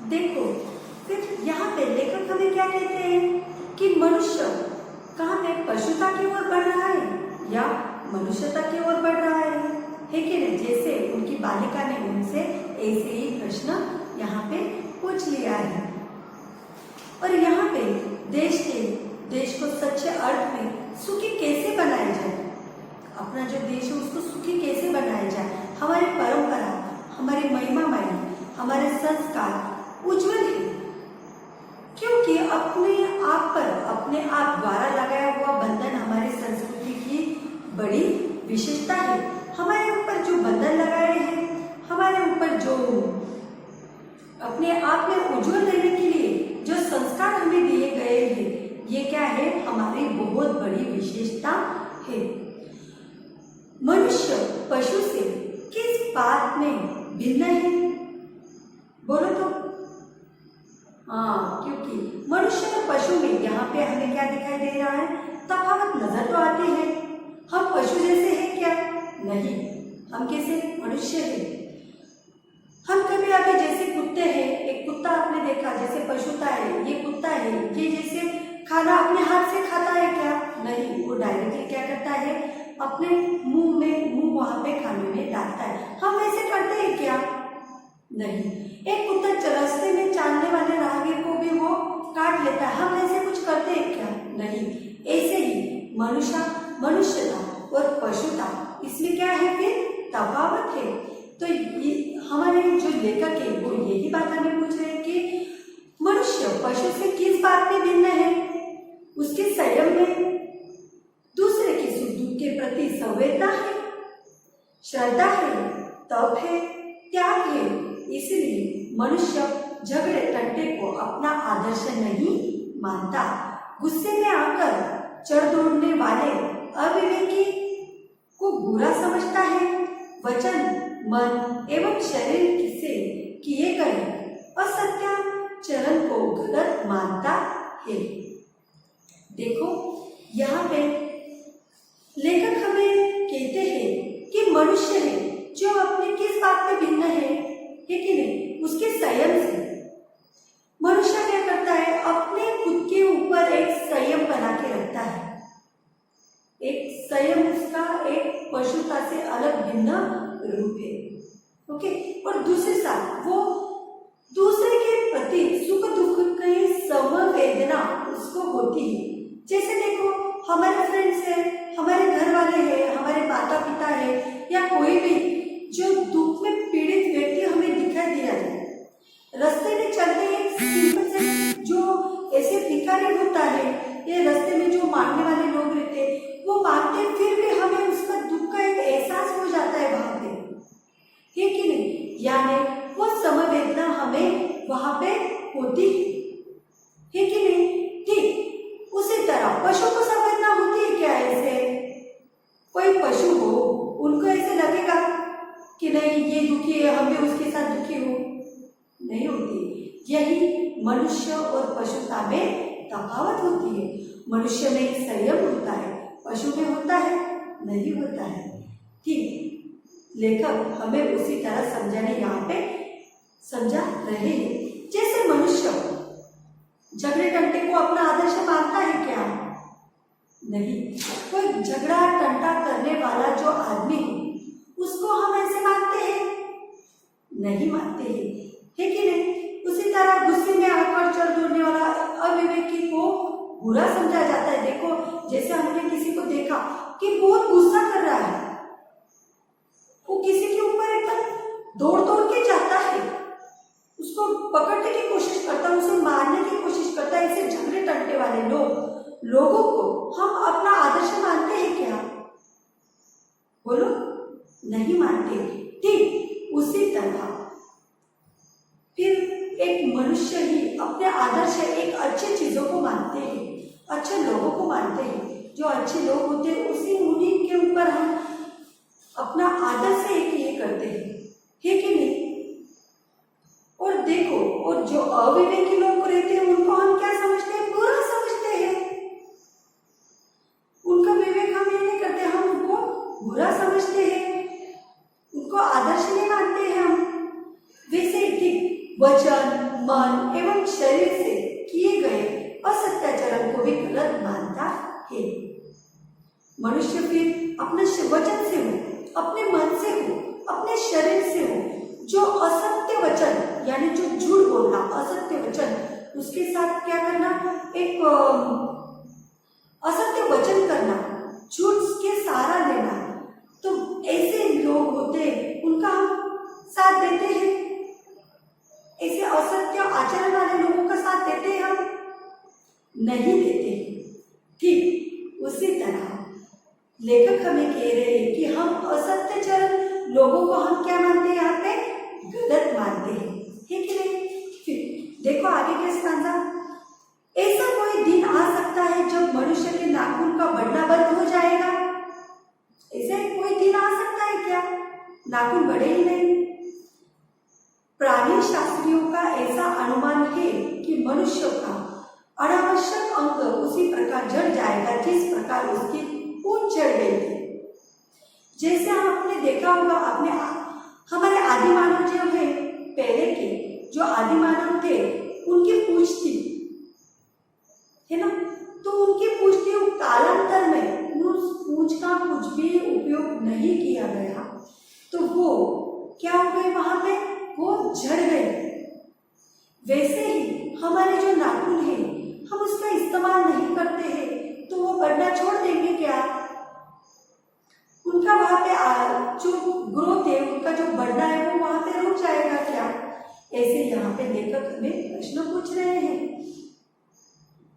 देखो, फिर यहाँ पे लेखक हमें क्या कहते हैं कि मनुष्य कहाँ पे पशुता की ओर बढ़ रहा है या मनुष्यता की ओर बढ़ रहा है कि नहीं? जैसे उनकी बालिका ने उनसे ऐसे ही प्रश्न यहाँ पे पूछ लिया है। और यहाँ पे देश को सच्चे अर्थ में सुखी कैसे बनाया जाए, अपना जो देश है उसको सुखी कैसे बनाया जाए, हमारी परंपरा, हमारी महिमामय, हमारे संस्कार उज्जवल है, क्योंकि अपने आप द्वारा लगाया हुआ बंधन हमारी संस्कृति की बड़ी विशेषता है। हमारे ऊपर जो बंधन लगाए हैं, हमारे ऊपर जो अपने आप में उज्जवल रहने के लिए जो संस्कार हमें दिए गए हैं, ये क्या है? हमारी बहुत बड़ी विशेषता है। मनुष्य पशु से किस बात में भिन्न है? बोलो तो। हाँ, क्योंकि मनुष्य और पशु में यहाँ पे हमें क्या दिखाई दे रहा है? तफावत नजर तो आती है। हम पशु जैसे हैं क्या? नहीं, हम कैसे? मनुष्य हैं। हम कभी अभी जैसे कुत्ते हैं, एक कुत्ता आपने देखा जैसे पशुता है, ये कुत्ता है, ये जैसे खाना अपने हाथ से खाता है क्या? नहीं, वो डायरेक्टली क्या करता है? अपने मुंह वहां पे खाने में डालता है। हम वैसे करते हैं क्या? नहीं। एक कुत्ता रास्ते में चलने वाले राहगीर को भी वो काट लेता है, हम ऐसे कुछ करते हैं क्या? नहीं। ऐसे ही मनुष्यता और पशुता, इसमें क्या है? फिर तफावत है। तो हमारे जो लेखक है वो यही बात हमें पूछ रहे हैं कि मनुष्य पशु से किस बात में भिन्न है? उसके संयम में, दूसरे के सुख दुख के प्रति संवेदना है, श्रद्धा है, तप है, त्याग है। इसलिए मनुष्य झगड़े टंटे को अपना आदर्श नहीं मानता। गुस्से में आकर चढ़ दौड़ने वाले अविवेकी को बुरा समझता है। वचन, मन एवं शरीर से किए गए असत्याचरण को गलत मानता है। देखो, यहाँ पे लेखक हमें कहते हैं कि मनुष्य है जो अपने किस बात में भिन्न है कि नहीं? उसके संयम से। मनुष्य क्या करता है? अपने खुद के ऊपर एक संयम बना के रखता है। एक संयम उसका एक पशुता से अलग भिन्न रूप है। ओके। और दूसरे साथ वो दूसरे के प्रति सुख दुख की समवेदना उसको होती है। जैसे देखो, हमारे फ्रेंड्स है, हमारे घर वाले हैं, हमारे माता पिता है, या कोई भी जो दुख में पीड़ित व्यक्ति हमें दिखाई दिया जाए, रास्ते में चलते एक सिंपल से जो ऐसे भिखारी होता है, ये रास्ते में जो मांगने वाले लोग रहते हैं, वो मांगते, फिर भी हमें उसका दुख का एक एहसास हो जाता है वहां पे, है कि नहीं? यानी वो समवेदना हमें वहां पे होती है कि नहीं? ठीक उसी तरह पशु को संवेदना होती है क्या? ऐसे कोई पशु हो, उनको ऐसे लगेगा कि नहीं ये दुखी है, हम भी उसके साथ दुखी हो? नहीं होती। यही मनुष्य और पशुता में तफावत होती है। मनुष्य में एक संयम होता है, पशु में होता है? नहीं होता है। ठीक, लेखक हमें उसी तरह समझाने यहाँ पे समझा रहे हैं। जैसे मनुष्य झगड़े टंटे को अपना आदर्श मानता है क्या? नहीं। कोई झगड़ा टंटा करने वाला जो आदमी है, उसको हम ऐसे मानते हैं? नहीं मानते हैं, है कि नहीं? उसी तरह गुस्से में आकर चढ़ दौड़ने वाला अविवेकी को बुरा समझा जाता है। देखो, जैसे हमने किसी को देखा कि बहुत गुस्सा कर रहा है, वो किसी के ऊपर एकदम दौड़ दौड़ के जाता है, उसको पकड़ने की कोशिश करता है, उसे मारने की कोशिश करता है। ऐसे झगड़े टंटे वाले लोगों को हम अपना आदर्श मानते हैं क्या? बोलो, नहीं मानते। ठीक उसी तरह फिर एक मनुष्य ही अपने आदर्श एक अच्छी चीजों को मानते हैं, अच्छे लोगों को मानते हैं। जो अच्छे लोग होते हैं उन्हीं के ऊपर हम अपना आदर्श एक ये करते हैं, है कि नहीं? और देखो, और जो अविवेकी लोग रहते हैं उनको हम क्या समझते हैं? बुरा समझते हैं। उनका विवेक हम ये नहीं करते, हम उनको बुरा समझते हैं, उनको आदर्श नहीं मानते हैं हम। वैसे ठीक वचन, मन एवं शरीर से किए गए असत्याचरण को भी गलत मानता है। मनुष्य फिर अपने वचन से हो, अपने मन से हो, अपने शरीर से हो, जो असत्य वचन यानी जो झूठ बोलना, असत्य वचन, उसके साथ क्या करना, एक असत्य वचन करना, झूठ के सहारा लेना, तो ऐसे लोग होते हैं उनका हम साथ देते हैं, ऐसे असत्य आचरण वाले लोगों का साथ देते हैं हम नहीं देते। ठीक उसी तरह लेखक हमें कह रहे हैं कि हम असत्याचरण लोगों को हम क्या मानते हैं, यहाँ पे गलत मानते हैं, है कि नहीं। फिर देखो आगे क्या स्टांजा, ऐसा कोई दिन आ सकता है जब मनुष्य के नाखून का बढ़ना बंद हो जाएगा। ऐसा कोई दिन आ सकता है क्या, नाखून बढ़े ही नहीं। प्राणी शास्त्रियों का ऐसा अनुमान है कि मनुष्य का अनावश्यक अंग उसी प्रकार जड़ जाएगा जिस प्रकार उसकी पूंछ जड़ गई थी। जैसे आपने देखा होगा, अपने हमारे आदि मानव जो है, पहले के जो आदि मानव थे उनकी पूंछ थी, है ना, तो उनकी पूंछ थी, कालांतर में उस पूंछ का कुछ भी उपयोग नहीं किया गया, तो वो क्या हो गए, वहां पे वो झड़ गए। वैसे ही हमारे जो नाखून है, हम उसका इस्तेमाल नहीं करते हैं तो वो बढ़ना छोड़ देंगे क्या, उनका वहां पे जो ग्रोथ है, उनका जो बढ़ना है वो वहां पे रुक जाएगा क्या। ऐसे यहाँ पे लेखक हमें प्रश्न पूछ रहे हैं।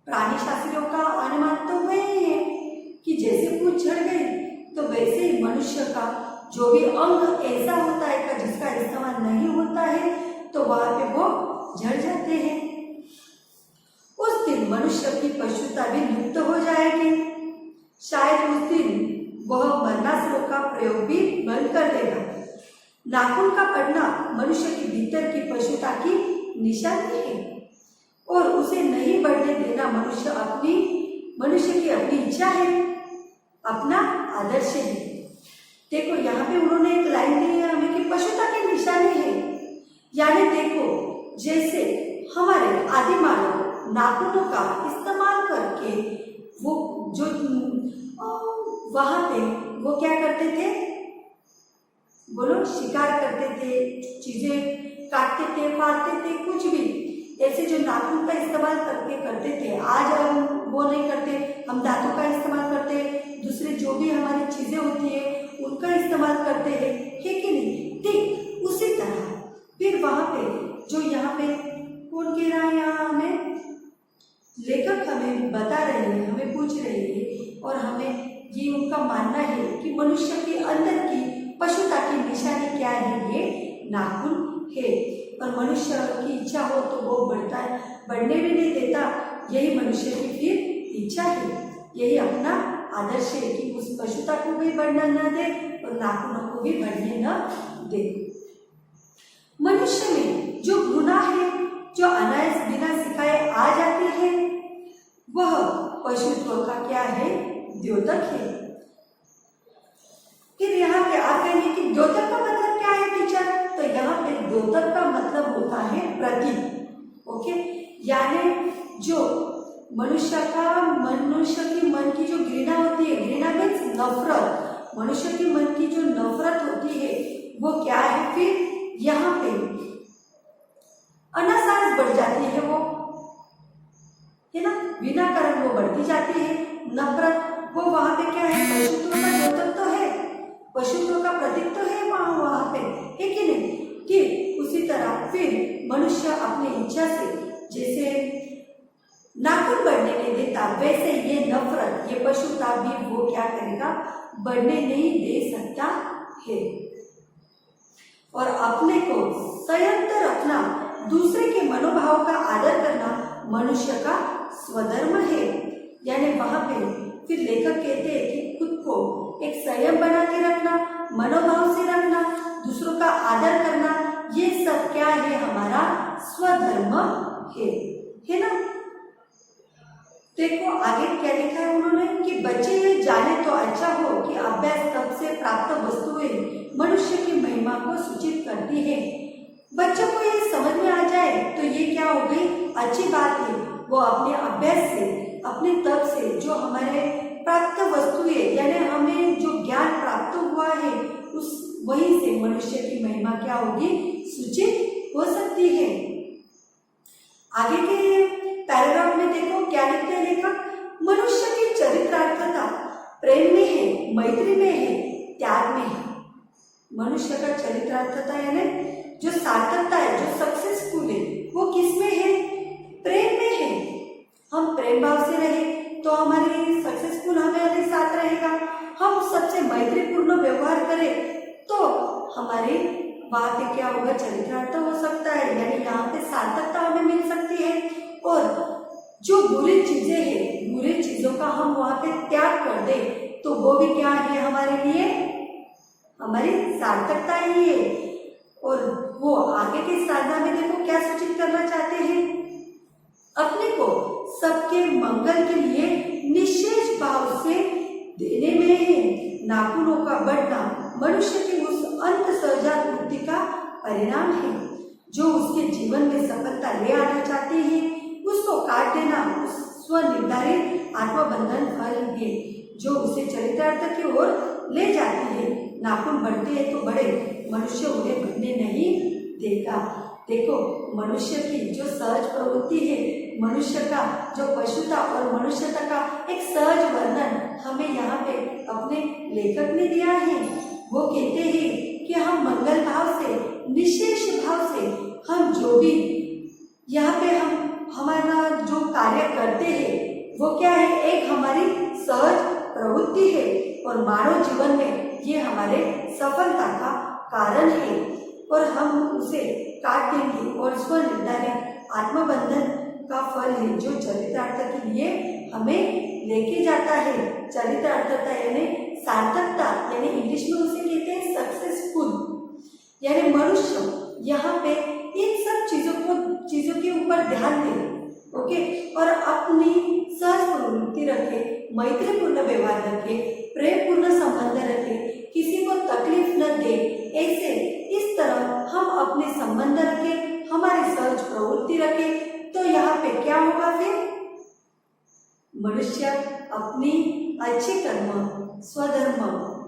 प्राणी शास्त्रियों का अनुमान तो वही है कि जैसे पूंछ झड़ गई तो वैसे ही मनुष्य का जो भी अंग ऐसा होता है जिसका इस्तेमाल नहीं होता है तो वहां पे वो झड़ जाते हैं। उस दिन मनुष्य की पशुता भी लुप्त हो जाएगी। शायद उस दिन वह मरणास्त्रों का प्रयोग भी बंद कर देगा। नाखून का बढ़ना मनुष्य के भीतर की पशुता की निशानी है और उसे नहीं बढ़ने देना मनुष्य की अपनी इच्छा है, अपना आदर्श है। देखो यहाँ पे उन्होंने एक लाइन दी है हमें कि पशुता की निशानी है, यानी देखो जैसे हमारे आदि मानव नाखूनों का इस्तेमाल करके वो जो वहां पे वो क्या करते थे, बोलो, शिकार करते थे, चीजें काटते थे, फाड़ते थे, कुछ भी ऐसे जो नाखून का इस्तेमाल करके करते थे। आज हम वो नहीं करते, हम दांतों का इस्तेमाल करते हैं, दूसरे जो भी हमारी चीजें होती है उनका इस्तेमाल करते हैं, है कि नहीं। ठीक उसी तरह फिर वहां पे जो यहाँ पे कौन कह रहा है, यहाँ हमें लेखक हमें बता रहे हैं, हमें पूछ रहे हैं और हमें ये उनका मानना है कि मनुष्य के अंदर की पशुता की निशानी क्या है, ये नाखून है। और मनुष्य की इच्छा हो तो वो बढ़ता है, बढ़ने भी नहीं देता, यही मनुष्य की फिर इच्छा है, यही अपना आदर्श है कि उस पशुता को भी बढ़ना न दे और नाखूनों को भी बढ़ने न दे। मनुष्य में जो घृणा है, जो अनायास बिना सिखाए आ जाती है, वह पशुत्व का क्या है, द्योतक है। फिर यहाँ पे आप कहेंगे कि द्योतक का मतलब क्या है टीचर, तो यहाँ पे द्योतक का मतलब होता है प्रतीक। ओके, यानी जो मनुष्य की मन की जो घृणा होती है, घृणा मीन्स नफरत, मनुष्य की मन की जो नफरत होती है वो क्या है, फिर यहाँ पे अनासास बढ़ जाती है, वो है ना, बिना कारण वो बढ़ती जाती है नफरत। वो वहां पे क्या है, पशुत्व का द्योतक तो है, पशुत्व का प्रतीक तो है वहां पे, है कि नहीं। ठीक उसी तरह फिर मनुष्य अपनी इच्छा से जैसे नाखून बढ़ने नहीं देता, वैसे ये नफरत, ये पशुता भी वो क्या करेगा, बढ़ने नहीं दे सकता है। और अपने को संयंत्र रखना, दूसरे के मनोभाव का आदर करना मनुष्य का स्वधर्म है। यानी वहां पे फिर लेखक कहते हैं कि खुद को एक संयम बना के रखना, मनोभाव से रखना, दूसरों का आदर करना, ये सब क्या है, हमारा स्वधर्म है ना। देखो आगे क्या लिखा है उन्होंने कि बच्चे ये जाने तो अच्छा हो कि अभ्यास तब से प्राप्त वस्तुएं मनुष्य की महिमा को सूचित करती है। बच्चों को ये समझ में आ जाए तो ये क्या हो गई, अच्छी बात है। वो अपने अभ्यास से, अपने तप से जो हमारे प्राप्त वस्तुएं यानी हमें जो ज्ञान प्राप्त हुआ है उस वहीं से मनुष्य की महिमा क्या होगी, सूचित हो सकती है। आगे के पैराग्राफ में देखो क्या लिखते हैं लेखक, मनुष्य की चरित्रार्थता प्रेम में है, मैत्री में है, त्याग में है। मनुष्य का चरित्रार्थता यानी जो सार्थकता है, जो सक्सेसफुल है, वो किस में है, प्रेम में है। हम प्रेम भाव से रहे तो हमारी सक्सेसफुल हमारे साथ रहेगा। हम सबसे मैत्रीपूर्ण व्यवहार करें तो हमारे वहां पे क्या होगा, चरितार्थ हो सकता है, यानी यहाँ पे सार्थकता हमें मिल सकती है। और जो बुरी चीजें हैं, बुरी चीजों का हम वहां पे त्याग कर दे तो वो भी क्या है हमारे लिए, हमारी सार्थकता ही है। और वो आगे के साधना में देखो क्या सूचित करना चाहते हैं, अपने को सबके मंगल के लिए निशेष भाव से देने में है। नाखूनों का बढ़ना मनुष्य की उस अंत सहजात वृत्ति का परिणाम है। जो उसके जीवन में सफलता ले आना चाहते हैं उसको काट देना उस स्वनिर्धारित आत्मबंधन फल है जो उसे चरितार्थ की ओर ले जाती है। नाखून बढ़ते हैं तो बड़े, मनुष्य उन्हें बढ़ने नहीं देगा। देखो मनुष्य की जो सहज प्रवृत्ति है, मनुष्य का जो पशुता और मनुष्यता का एक सहज वर्णन हमें यहाँ पे अपने लेखक ने दिया है। वो कहते हैं कि हम मंगल भाव से, निशेष भाव से हम जो भी यहाँ पे हम हमारा जो कार्य करते हैं वो क्या है, एक हमारी सहज प्रवृत्ति है और मानव जीवन में ये हमारे सफलता का कारण है। और हम उसे काट देंगे और स्वनिर्धारित आत्मबंधन का फल है जो चरितार्थ के लिए हमें लेके जाता है। चरितार्थता यानी सार्थकता, यानी इंग्लिश में उसे कहते हैं सक्सेसफुल, यानी मनुष्य यहाँ पे इन सब चीजों के ऊपर ध्यान दे, ओके, और अपनी सहज प्रवृत्ति रखे, मैत्रीपूर्ण व्यवहार रखे, प्रेमपूर्ण संबंध रखे, किसी को तकलीफ न दे। ऐसे इस तरह हम अपने संबंध रखें, हमारी सहज प्रवृत्ति रखें तो यहाँ पे क्या होगा, फिर मनुष्य अपनी अच्छे कर्म, स्वधर्म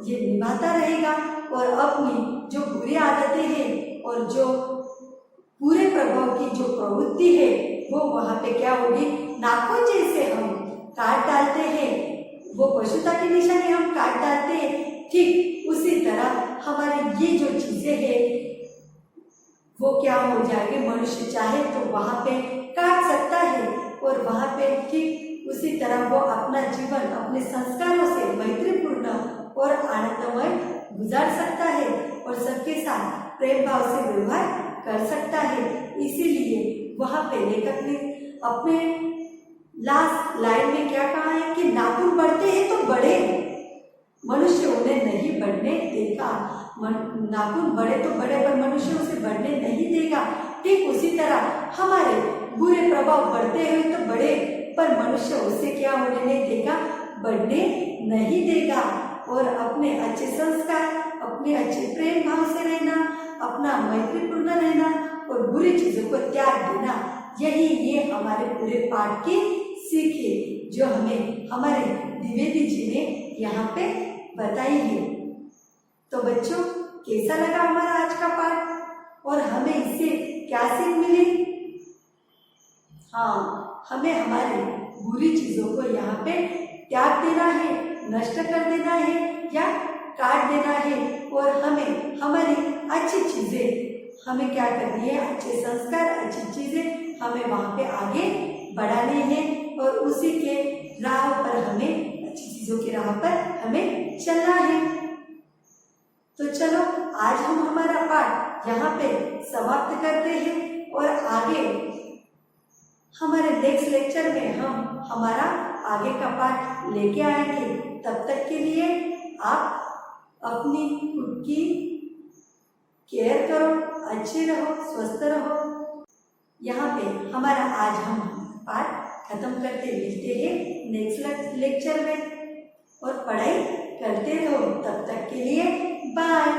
ये निभाता रहेगा और अपनी जो बुरी आदतें हैं और जो पूरे प्रभाव की जो प्रवृत्ति है वो वहाँ पे क्या होगी, नाखून जैसे हम काट डालते हैं, वो पशुता की निशानी हम काट डालते हैं, ठीक उसी तरह हमारी ये जो चीजें हैं वो क्या हो जाएंगे, मनुष्य चाहे तो वहाँ पे काट सकता है और वहाँ पे ठीक उसी तरह वो अपना जीवन अपने संस्कारों से मैत्रीपूर्ण और आनंदमय गुजार सकता है और सबके साथ प्रेम भाव से व्यवहार कर सकता है। इसीलिए वहाँ पे लेखक ने अपने लास्ट लाइन में क्या कहा है कि नाखून बढ़ते हैं तो बढ़े, मनुष्य उन्हें नहीं बढ़ने देगा। नाखून बढ़े तो बढ़े पर मनुष्य उसे बढ़ने नहीं देगा। ठीक उसी तरह हमारे बुरे प्रभाव बढ़ते हुए तो बढ़े पर मनुष्य उसे क्या होने नहीं देगा, बढ़ने नहीं देगा। और अपने अच्छे संस्कार, अपने अच्छे प्रेम भाव से रहना, अपना मैत्रीपूर्ण रहना और बुरी चीजों को त्याग देना, यही ये हमारे पूरे पाठ की सीख है जो हमें हमारे द्विवेदी जी ने यहाँ पे बताई है। तो बच्चों कैसा लगा हमारा आज का पाठ और हमें इससे क्या सीख मिली? हाँ, हमें हमारी बुरी चीजों को यहाँ पे त्याग देना है, नष्ट कर देना है या काट देना है और हमें हमारी अच्छी चीजें हमें क्या करनी है, अच्छे संस्कार, अच्छी चीजें हमें वहाँ पे आगे बढ़ानी है और उसी के राह पर हमें, अच्छी चीजों की राह पर हमें चलना है। तो चलो आज हम हमारा पाठ यहाँ पे समाप्त करते हैं और आगे हमारे नेक्स्ट लेक्चर में हम हमारा आगे का पाठ लेके आएंगे। तब तक के लिए आप अपनी खुद की केयर करो, अच्छे रहो, स्वस्थ रहो। यहाँ पे हमारा आज हम पाठ खत्म करते मिलते हैं नेक्स्ट लेक्चर में और पढ़ाई करते रहो। तब तक के लिए बाय।